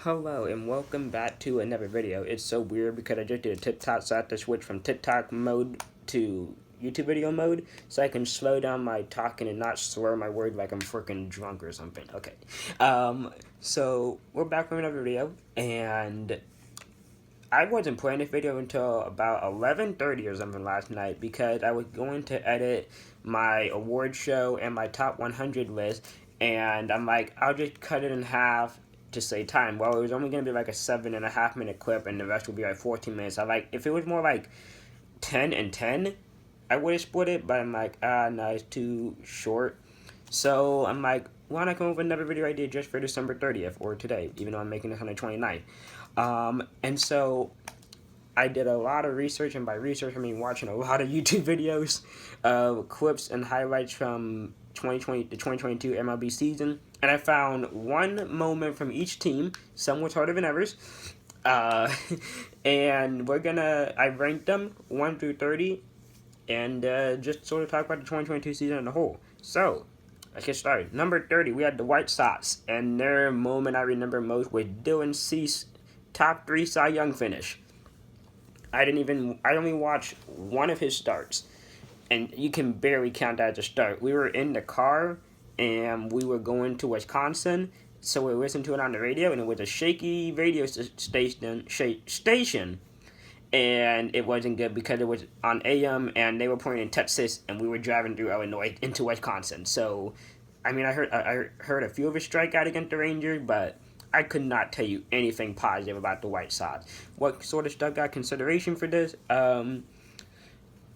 Hello and welcome back to another video. It's so weird because I just did a TikTok, so I have to switch from TikTok mode to YouTube video mode so I can slow down my talking and not slur my words like I'm freaking drunk or something. Okay. So we're back with another video, and I wasn't playing this video until about 11:30 or something last night because I was going to edit my award show and my top 100 list, and I'm like, I'll just cut it in half to save time. Well, it was only going to be like a 7.5 minute clip, and the rest would be like 14 minutes. I like, if it was more like 10 and 10, I would have split it, but I'm like, no, it's too short. So I'm like, why not come up with another video idea just for December 30th or today, even though I'm making this on the 29th. And so I did a lot of research, and by research I mean watching a lot of YouTube videos, clips and highlights from 2020 the 2022 MLB season, and I found one moment from each team. Some was harder than others, uh, and I ranked them 1 through 30, and just sort of talk about the 2022 season as a whole. So let's get started. Number 30, we had the White Sox, and their moment I remember most was Dylan Cease top 3 Cy Young finish. I only watched one of his starts, and you can barely count that as a start. We were in the car, and we were going to Wisconsin, so we listened to it on the radio, and it was a shaky radio station, and it wasn't good because it was on AM, and they were playing in Texas, and we were driving through Illinois into Wisconsin. So, I mean, I heard a few of his strikeout against the Rangers, but I could not tell you anything positive about the White Sox. What sort of stuff got consideration for this?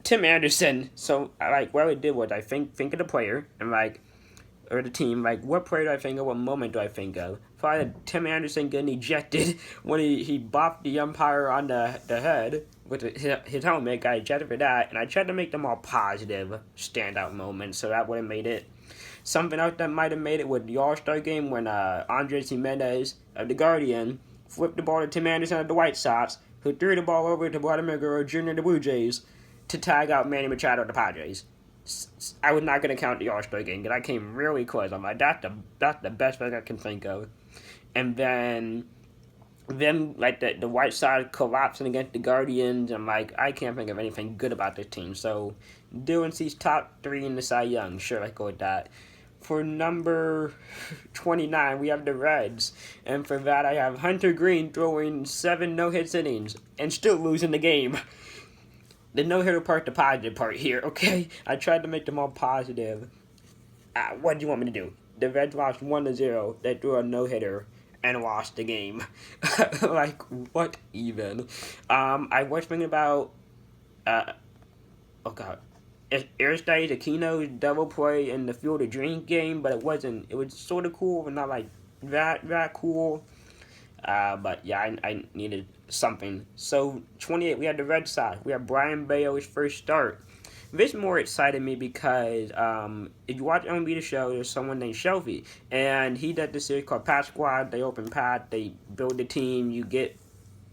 Tim Anderson. So, like, what I did was I think of the player and like, or the team. Like, what player do I think of? What moment do I think of? Probably Tim Anderson getting ejected when he bopped the umpire on the head with his helmet. Got ejected for that, and I tried to make them all positive standout moments, so that would have made it. Something else that might have made it was the All-Star game when Andres Jimenez of the Guardian flipped the ball to Tim Anderson of the White Sox, who threw the ball over to Vladimir Guerrero Jr. of the Blue Jays to tag out Manny Machado of the Padres. I was not going to count the All-Star game because I came really close. I'm like, that's the best thing I can think of. And then like the White Sox collapsing against the Guardians. I'm like, I can't think of anything good about this team. So Dylan Cease top 3 in the Cy Young. Sure, I go with that. For number 29, we have the Reds. And for that, I have Hunter Green throwing 7 no-hit innings and still losing the game. The no-hitter part, the positive part here, okay? I tried to make them all positive. What do you want me to do? The Reds lost 1-0. They threw a no-hitter and lost the game. Like, what even? I was thinking about, oh god, Aristides Aquino's double play in the Field of Dreams game, but it wasn't. It was sort of cool, but not like that cool. But yeah, I needed something. So 28, we had the Red Sox. We had Brian Bayo's first start. This more excited me because if you watch MLB The Show, there's someone named Shelby, and he did this series called Pat Squad. They open Pat, they build the team, you get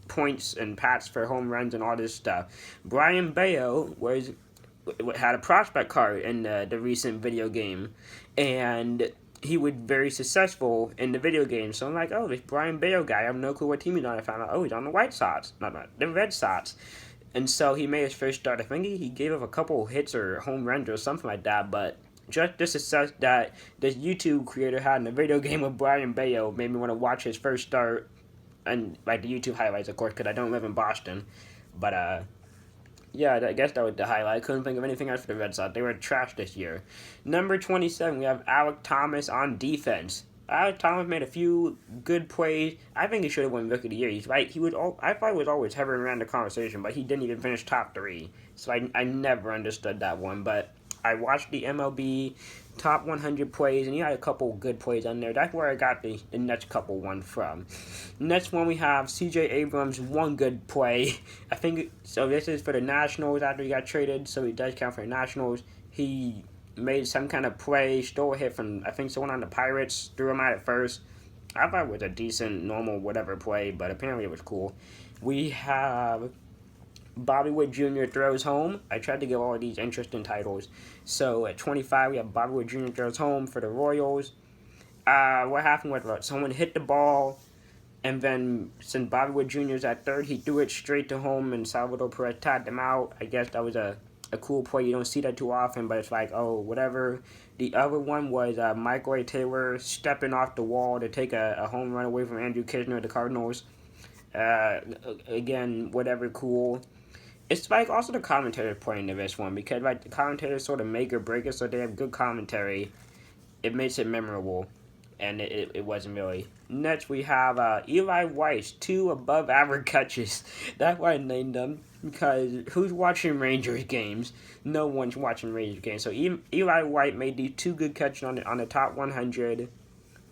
points and pats for home runs and all this stuff. Brian Bayo had a prospect card in the recent video game, and he was very successful in the video game. So I'm like, oh, this Brian Bayo guy, I have no clue what team he's on. I found out, oh, he's on the White Sox, not the Red Sox. And so he made his first start. I think he gave up a couple hits or home runs or something like that, but just the success that this YouTube creator had in the video game with Brian Bayo made me want to watch his first start, and like the YouTube highlights, of course, because I don't live in Boston. But yeah, I guess that was the highlight. I couldn't think of anything else for the Red Sox. They were trash this year. Number 27, we have Alek Thomas on defense. Alek Thomas made a few good plays. I think he should have won Rookie of the Year. He's right. I thought he was always hovering around the conversation, but he didn't even finish top 3. So I never understood that one. But I watched the MLB top 100 plays, and he had a couple good plays on there. That's where I got the next couple one from. Next one, we have C.J. Abrams, one good play. I think, so this is for the Nationals after he got traded, so he does count for the Nationals. He made some kind of play, stole a hit from, I think, someone on the Pirates, threw him out at first. I thought it was a decent, normal, whatever play, but apparently it was cool. We have Bobby Witt Jr. throws home. I tried to give all of these interesting titles. So at 25, we have Bobby Witt Jr. throws home for the Royals. What happened was someone hit the ball And then since Bobby Wood Jr. is at third, he threw it straight to home, and Salvador Perez tapped him out. I guess that was a cool play. You don't see that too often, but it's like, oh, whatever. The other one was Michael A. Taylor stepping off the wall to take a home run away from Andrew Kisner of the Cardinals. Uh, Again, whatever, cool. It's like also the commentators pointing to this one because like the commentators sort of make or break it, so they have good commentary. It makes it memorable, and it wasn't really. Next, we have Eli Weiss, 2 above average catches. That's why I named them, because who's watching Rangers games? No one's watching Rangers games. So Eli White made these 2 good catches on the top 100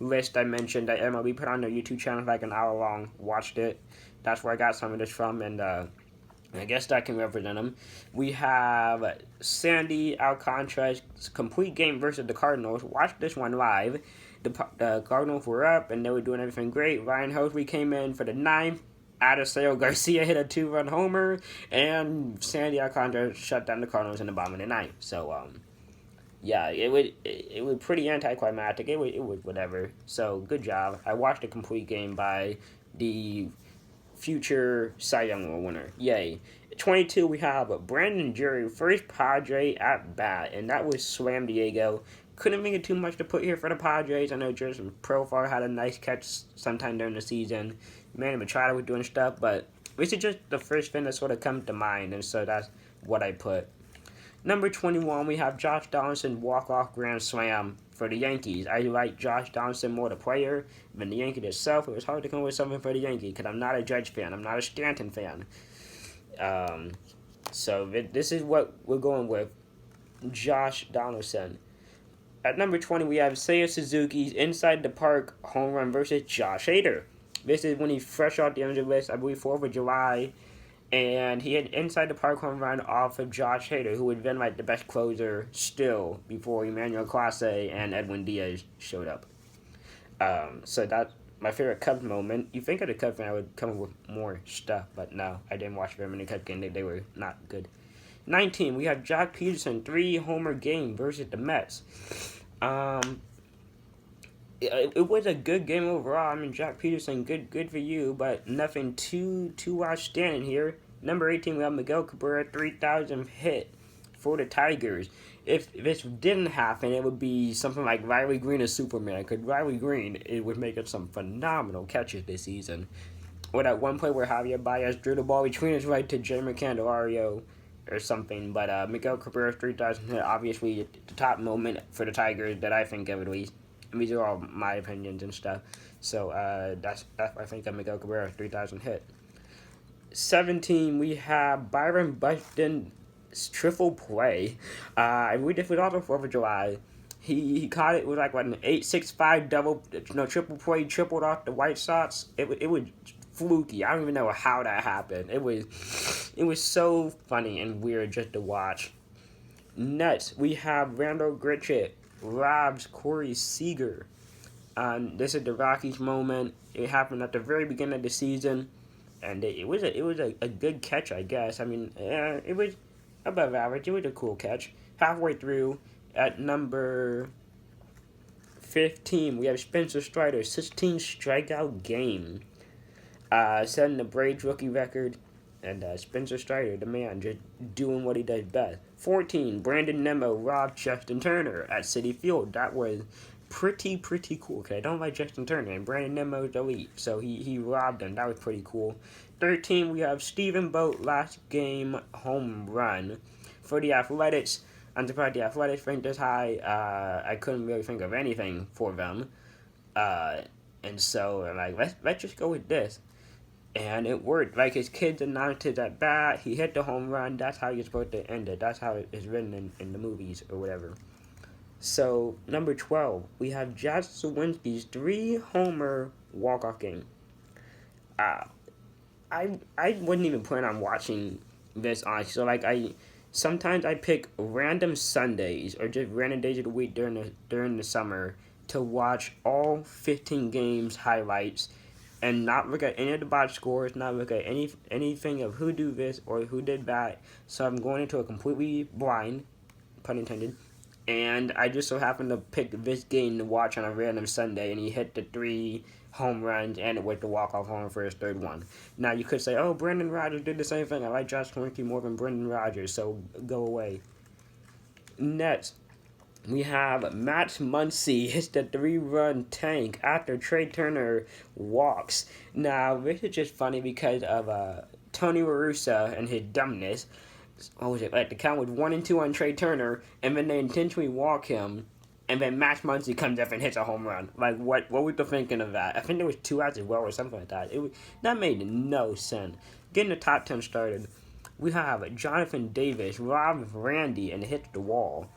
list I mentioned that MLB put on their YouTube channel like an hour long. Watched it. That's where I got some of this from, and I guess that can represent them. We have Sandy Alcantara's complete game versus the Cardinals. Watched this one live. The Cardinals were up, and they were doing everything great. Ryan Hosby came in for the 9th. Adeseo Garcia hit a 2-run homer, and Sandy Alcantara shut down the Cardinals in the bottom of the 9th. So, yeah, it was pretty anticlimactic. It was whatever. So, good job. I watched a complete game by the future Cy Young Award winner. Yay. 22, we have Brandon Drury, first Padre at bat, and that was Slam Diego. Couldn't think of too much to put here for the Padres. I know Jerson Profar had a nice catch sometime during the season. Manny Machado was doing stuff, but this is just the first thing that sort of comes to mind, and so that's what I put. Number 21, we have Josh Donaldson walk-off grand slam for the Yankees. I like Josh Donaldson more the player than the Yankee itself. It was hard to come up with something for the Yankee because I'm not a Judge fan. I'm not a Stanton fan. So this is what we're going with. Josh Donaldson. At number 20, we have Seiya Suzuki's inside the park home run versus Josh Hader. This is when he's fresh off the injured list, I believe 4th of July. And he had inside the park home run off of Josh Hader, who had been like the best closer still before Emmanuel Clase and Edwin Diaz showed up. So that's my favorite Cubs moment. You think of the Cubs fan, I would come up with more stuff, but no, I didn't watch very many Cubs games. They were not good. 19, we have Joc Pederson, 3-homer game versus the Mets. It was a good game overall. I mean, Joc Pederson, good for you, but nothing too outstanding here. Number 18, we have Miguel Cabrera, 3,000 hit for the Tigers. If this didn't happen, it would be something like Riley Green or Superman. Because Riley Green, it would make up some phenomenal catches this season. Or that one play where Javier Baez drew the ball between his right to Jeimer Candelario or something. But Miguel Cabrera, 3,000 hit, obviously the top moment for the Tigers that I think of at least. I mean, these are all my opinions and stuff. So that's I think of Miguel Cabrera, 3,000 hit. 17, we have Byron Buxton's triple play. I believe this was also 4th of July. He caught it with like what, an 8-6-5 double, triple play, tripled off the White Sox. It was fluky. I don't even know how that happened. It was so funny and weird just to watch. Next, we have Randall Grichuk robs Corey Seager. This is the Rockies moment. It happened at the very beginning of the season, and it was a good catch, I guess. I mean, it was above average. It was a cool catch. Halfway through, at number 15, we have Spencer Strider, 16 strikeout game, setting the Braves rookie record. And Spencer Strider, the man, just doing what he does best. 14, Brandon Nimmo robbed Justin Turner at Citi Field. That was pretty cool, because I don't like Justin Turner, and Brandon Nimmo is elite, so he robbed him. That was pretty cool. 13, we have Stephen Vogt, last game home run for the Athletics. I'm surprised the Athletics ranked this high. I couldn't really think of anything for them. And so I'm like, let's just go with this. And it worked. Like, his kids announced his at bat. He hit the home run. That's how you're supposed to end it. That's how it's written in the movies or whatever. So, number 12, we have Josh Sawinski's 3-homer walk-off game. I wouldn't even plan on watching this, honestly. So, like, sometimes I pick random Sundays or just random days of the week during the summer to watch all 15 games highlights and not look at any of the box scores, not look at anything of who do this or who did that. So I'm going into a completely blind, pun intended, And I just so happened to pick this game to watch on a random Sunday, and he hit the 3 home runs and it went the walk-off home for his third one. Now, you could say, oh, Brendan Rodgers did the same thing. I like Josh Kroenke more than Brendan Rodgers, so go away. Next, we have Matt Muncy hits the 3-run tank after Trey Turner walks. Now, this is just funny because of Tony La Russa and his dumbness. What was it? Like, the count was 1-2 on Trey Turner, and then they intentionally walk him, and then Matt Muncy comes up and hits a home run. Like, what was the thinking of that? I think there was 2 outs as well, or something like that. That made no sense. Getting the top 10 started, we have Jonathan Davis robbed Randy and hits the wall.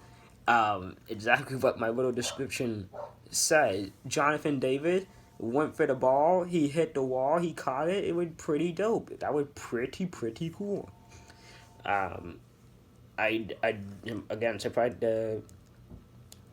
Exactly what my little description said. Jonathan Davis went for the ball, he hit the wall, he caught it. It was pretty dope. That was pretty cool. I again surprised the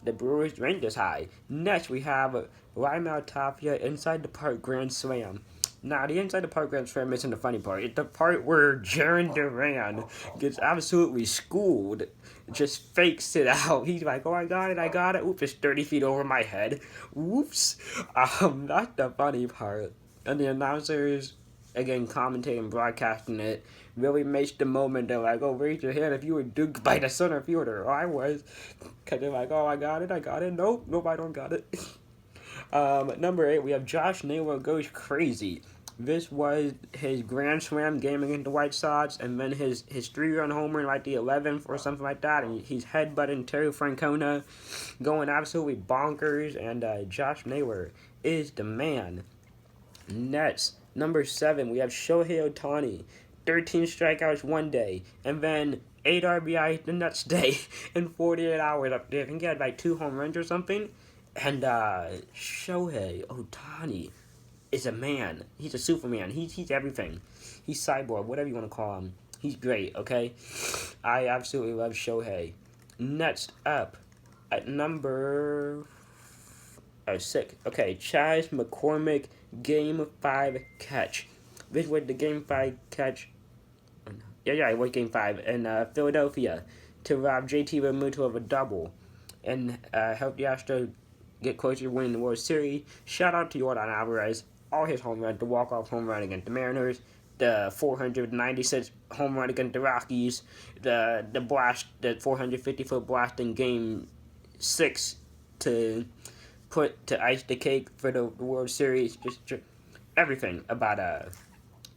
Brewers ranked this high. Next, we have Raimel Tapia inside the park grand slam. Now, the inside the park grand slam isn't the funny part. It's the part where Jarren Duran gets absolutely schooled, just fakes it out. He's like, oh, I got it. Oops, it's 30 feet over my head. Whoops. That's the funny part. And the announcers, again, commentating and broadcasting it, really makes the moment. They're like, oh, raise your hand if you were duped by the center fielder. Oh, I was. Because they're like, oh, I got it. Nope, I don't got it. Number 8, we have Josh Naylor goes crazy. This was his grand slam game against the White Sox, and then his 3-run homer, like the 11th or something like that, and he's headbutting Terry Francona, going absolutely bonkers, and Josh Naylor is the man. Next, number 7, we have Shohei Ohtani. 13 strikeouts one day, and then 8 RBIs the next day in 48 hours up there. I think he had like 2 home runs or something. And Shohei Ohtani is a man. He's a Superman. He's everything. He's cyborg, whatever you want to call him. He's great, okay? I absolutely love Shohei. Next up, at number 6. Okay, Chas McCormick Game 5 catch. This was the Game 5 catch. Yeah, it was Game 5 in Philadelphia to rob JT Realmuto of a double and help the Astros get closer to winning the World Series. Shout out to Yordan Alvarez. All his home runs, the walk-off home run against the Mariners, the 496 home run against the Rockies, the 450-foot blast in Game 6 to ice the cake for the World Series. Just everything about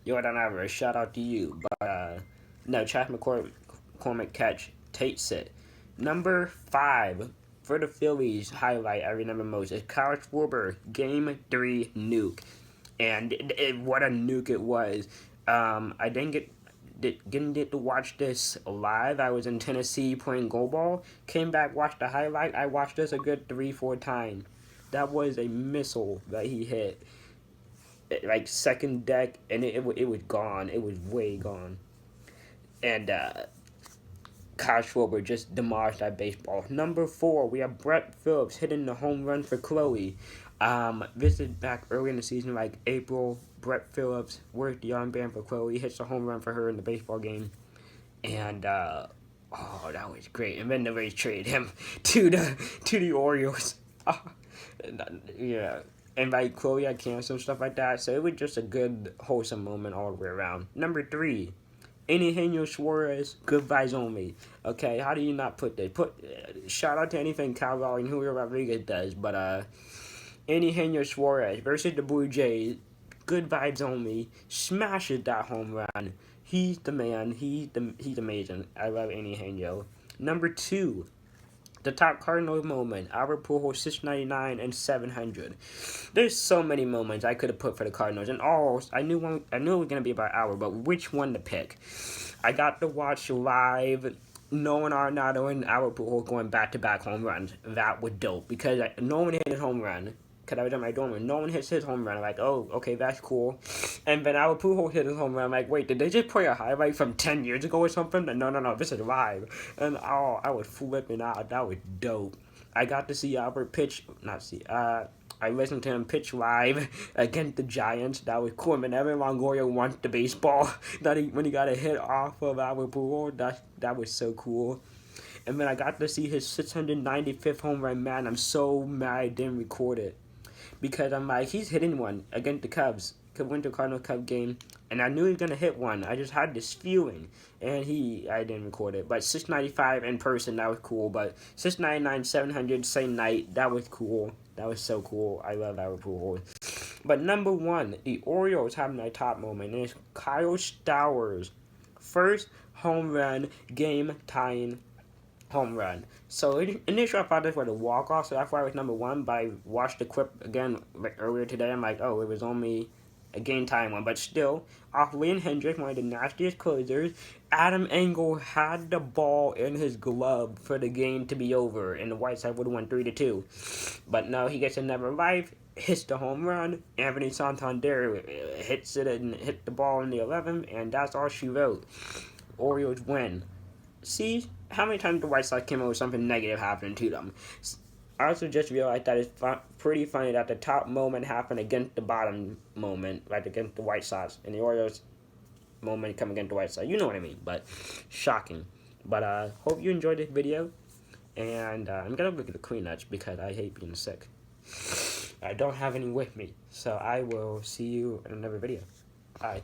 Yordan Alvarez. Shout out to you. But no, Chas McCormick catch takes it. Number 5 for the Phillies highlight I remember most is Kyle Schwarber Game 3 nuke, and what a nuke it was. I didn't get to watch this live. I was in Tennessee playing goalball. Came back, watched the highlight. I watched this a good 3-4 times. That was a missile that he hit, like second deck, and it was gone. It was way gone. And Kyle Schwarber just demolished that baseball. Number 4, we have Brett Phillips hitting the home run for Chloe. This is back early in the season, like April. Brett Phillips worked the armband for Chloe, hits a home run for her in the baseball game. And, that was great. And then the Rays traded him to the Orioles. Yeah. And like Chloe had cancer and stuff like that. So it was just a good, wholesome moment all the way around. Number 3. Eugenio Suarez, good vibes only. Okay, how do you not put that? Shout out to anything Cal Raleigh and Julio Rodriguez does, but Eugenio Suarez versus the Blue Jays, good vibes only. Smashes that home run. He's the man. He's amazing. I love Eugenio. Number 2. The top Cardinals moment, Albert Pujols 699 and 700. There's so many moments I could have put for the Cardinals, and I knew it was gonna be about Albert, but which one to pick? I got to watch live Nolan Arenado and Albert Pujols going back-to-back home runs. That was dope because no one hit a home run. Because I was at my dorm room. No one hits his home run. I'm like, oh, okay, that's cool. And then Albert Pujols hit his home run. I'm like, wait, did they just play a highlight from 10 years ago or something? No, this is live. And I was flipping out. That was dope. I got to see Albert pitch. I listened to him pitch live against the Giants. That was cool. And Evan Longoria won the baseball when he got a hit off of Albert Pujols. That was so cool. And then I got to see his 695th home run. Man, I'm so mad I didn't record it. Because I'm like, he's hitting one against the Cubs. Winter Cardinal Cub game. And I knew he was going to hit one. I just had this feeling. And I didn't record it. But 695 in person, that was cool. But 699, 700 same night, that was cool. That was so cool. I love Albert Pujols. But number one, the Orioles having their top moment. And it's Kyle Stowers' first home run, game-tying home run. So initially I thought this was a walk-off, so that's why it was number one. But I watched the clip again earlier today. I'm like, oh, it was only a game-time one. But still, off Liam Hendriks, one of the nastiest closers, Adam Engel had the ball in his glove for the game to be over, and the White Sox would have won 3-2. But no, he gets another life, hits the home run. Anthony Santander hits it and hit the ball in the 11th, and that's all she wrote. Orioles win. See how many times the White Sox came up with something negative happening to them. I also just realized that it's pretty funny that the top moment happened against the bottom moment, like against the White Sox, and the Orioles moment come against the White Sox. You know what I mean, but shocking. But hope you enjoyed this video, and I'm gonna look at the Queen nuts because I hate being sick. I don't have any with me, so I will see you in another video. Bye.